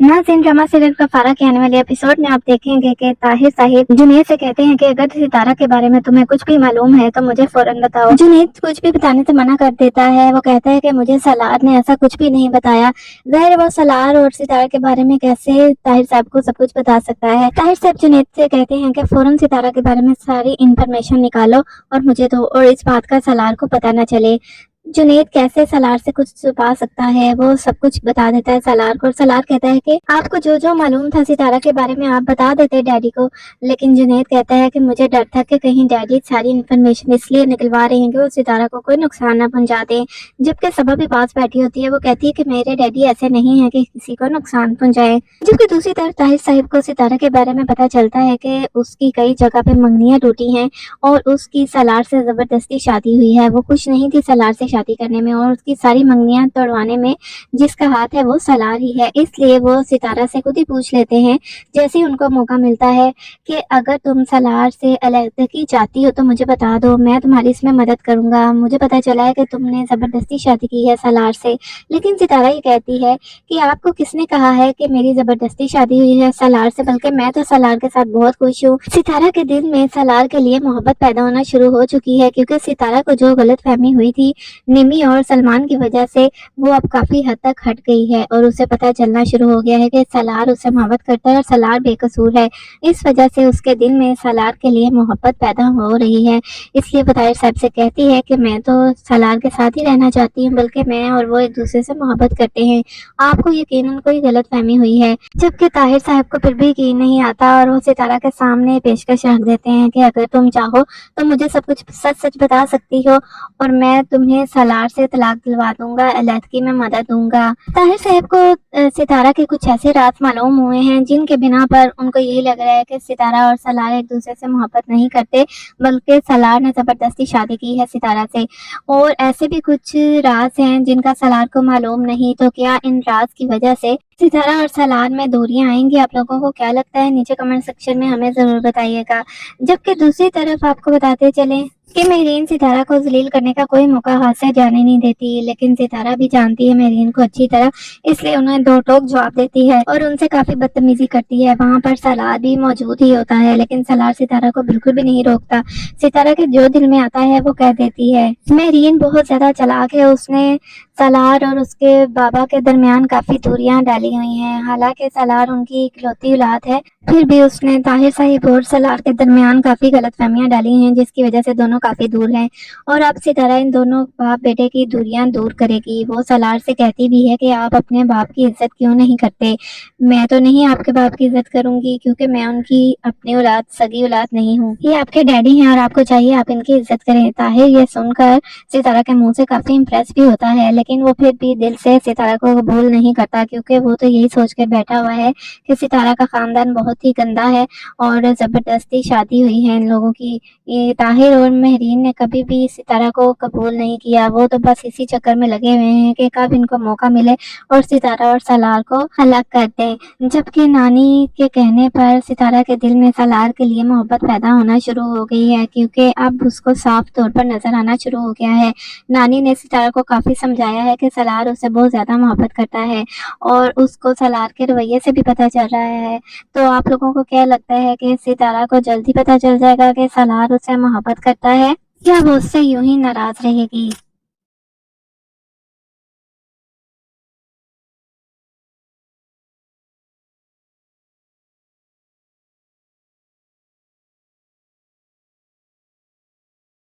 नाज़रीन, drama serial का फारा के आने वाले एपिसोड में आप देखेंगे कि ताहिर साहिब जुनैद से कहते हैं कि अगर सितारा के बारे में तुम्हें कुछ भी मालूम है तो मुझे फौरन बताओ। जुनैद कुछ भी बताने से मना कर देता है। वो कहता है कि मुझे सलार ने ऐसा कुछ भी नहीं बताया। ज़ाहिर है वो सलार और सितारा के बारे में कैसे ताहिर साहब को सब कुछ बता सकता है। ताहिर साहब जुनैद से कहते हैं कि फौरन सितारा के बारे में सारी इन्फॉर्मेशन निकालो और मुझे दो, और इस बात का सलार को पता न चले। जुनैद कैसे सलार से कुछ छुपा सकता है, वो सब कुछ बता देता है सलार को। और सलार कहता है कि आपको जो जो मालूम था सितारा के बारे में आप बता देते डैडी को। लेकिन जुनैद कहता है कि मुझे डर था कि कहीं डैडी सारी इन्फॉर्मेशन इसलिए निकलवा रहे हैं कि वो सितारा को कोई नुकसान ना पहुंचा दें। जबकि सबा भी पास बैठी होती है, वो कहती है कि मेरे डैडी ऐसे नहीं है कि किसी को नुकसान पहुंचाए। जबकि दूसरी तरफ ताहिर साहिब को सितारा के बारे में पता चलता है कि उसकी कई जगह पे मंगनियां टूटी हैं और उसकी सलार से जबरदस्ती शादी हुई है। वो खुश नहीं थी सलार से शादी करने में और उसकी सारी मंगनियां तोड़वाने में जिसका हाथ है वो सलार ही है। इसलिए वो सितारा से खुद ही पूछ लेते हैं जैसे ही उनको मौका मिलता है कि अगर तुम सलार से अलग चाहती हो तो मुझे बता दो, मैं तुम्हारी इसमें मदद करूंगा। मुझे पता चला है कि तुमने जबरदस्ती शादी की है सलार से। लेकिन सितारा ये कहती है कि आपको किसने कहा है कि मेरी जबरदस्ती शादी हुई है सलार से, बल्कि मैं तो सलार के साथ बहुत खुश हूँ। सितारा के दिल में सलार के लिए मोहब्बत पैदा होना शुरू हो चुकी है, क्योंकि सितारा को जो गलत फहमी हुई थी निमी और सलमान की वजह से वो अब काफी हद तक हट गई है और उसे पता चलना शुरू हो गया है कि सलार उससे मोहब्बत करता है और सलार बेकसूर है। इस वजह से उसके दिल में सलार के लिए मोहब्बत पैदा हो रही है। इसलिए वो ताहिर साहब से कहती है कि मैं तो सलार के साथ ही रहना चाहती हूँ, बल्कि मैं और वो एक दूसरे से मोहब्बत करते हैं। आपको यकीनन कोई गलत फहमी हुई है। जबकि ताहिर साहब को फिर भी यकीन नहीं आता और वो सितारा के सामने पेशकश रख देते हैं कि अगर तुम चाहो तो मुझे सब कुछ सच सच बता सकती हो और मैं तुम्हें सलार से तलाक दिलवा दूंगा, अलहदगी में मदद दूंगा। ताहिर साहब को सितारा के कुछ ऐसे राज मालूम हुए हैं जिनके बिना पर उनको यही लग रहा है कि सितारा और सलार एक दूसरे से मोहब्बत नहीं करते, बल्कि सलार ने जबरदस्ती शादी की है सितारा से। और ऐसे भी कुछ राज हैं जिनका सलार को मालूम नहीं। तो क्या इन राज की वजह से सितारा और सलार में दूरियां आएंगी? आप लोगों को क्या लगता है? नीचे कमेंट सेक्शन में हमें जरूर बताइएगा। जबकि दूसरी तरफ आपको बताते चलें कि मेहरीन सितारा को जलील करने का कोई मौका हाथ से जाने नहीं देती, लेकिन सितारा भी जानती है मेहरीन को अच्छी तरह, इसलिए उन्हें दो टोक जवाब देती है और उनसे काफी बदतमीजी करती है। वहाँ पर सलार भी मौजूद ही होता है, लेकिन सलार सितारा को बिल्कुल भी नहीं रोकता। सितारा के जो दिल में आता है वो कह देती है। मेहरीन बहुत ज्यादा चालाक है, उसने सलार और उसके बाबा के दरमियान काफी दूरियां डाली हुई हैं। हालांकि सलार उनकी इकलौती औलाद है, फिर भी उसने ताहिर साहिब और सलार के दरमियान काफी गलतफहमियां डाली हैं, जिसकी वजह से दोनों काफी दूर हैं। और अब सितारा इन दोनों बाप बेटे की दूरियां दूर करेगी। वो सलार से कहती भी है कि आप अपने बाप की इज्जत क्यों नहीं करते। मैं तो नहीं आपके बाप की इज्जत करूंगी, क्योंकि मैं उनकी अपनी औलाद सगी औलाद नहीं हूँ। ये आपके डैडी हैं और आपको चाहिए आप इनकी इज्जत करें। ताहिर ये सुनकर सितारा के मुंह से काफी इम्प्रेस भी होता है, लेकिन वो फिर भी दिल से सितारा को कबूल नहीं करता, क्योंकि वो तो यही सोच कर बैठा हुआ है कि सितारा का खानदान बहुत ही गंदा है और जबरदस्ती शादी हुई है इन लोगों की। ये ताहिर और मेहरीन ने कभी भी सितारा को कबूल नहीं किया। वो तो बस इसी चक्कर में लगे हुए हैं कि कब इनको मौका मिले और सितारा और सलार को अलग कर दें। जबकि नानी के कहने पर सितारा के दिल में सलार के लिए मोहब्बत पैदा होना शुरू हो गई है, क्योंकि अब उसको साफ तौर पर नजर आना शुरू हो गया है। नानी ने सितारा को काफी समझाया है कि सलार उससे बहुत ज्यादा मोहब्बत करता है और उसको सलार के रवैये से भी पता चल रहा है। तो आप लोगों को क्या लगता है कि सितारा को जल्दी पता चल जाएगा कि सलार उससे मोहब्बत करता है या वो उससे यूं ही नाराज रहेगी?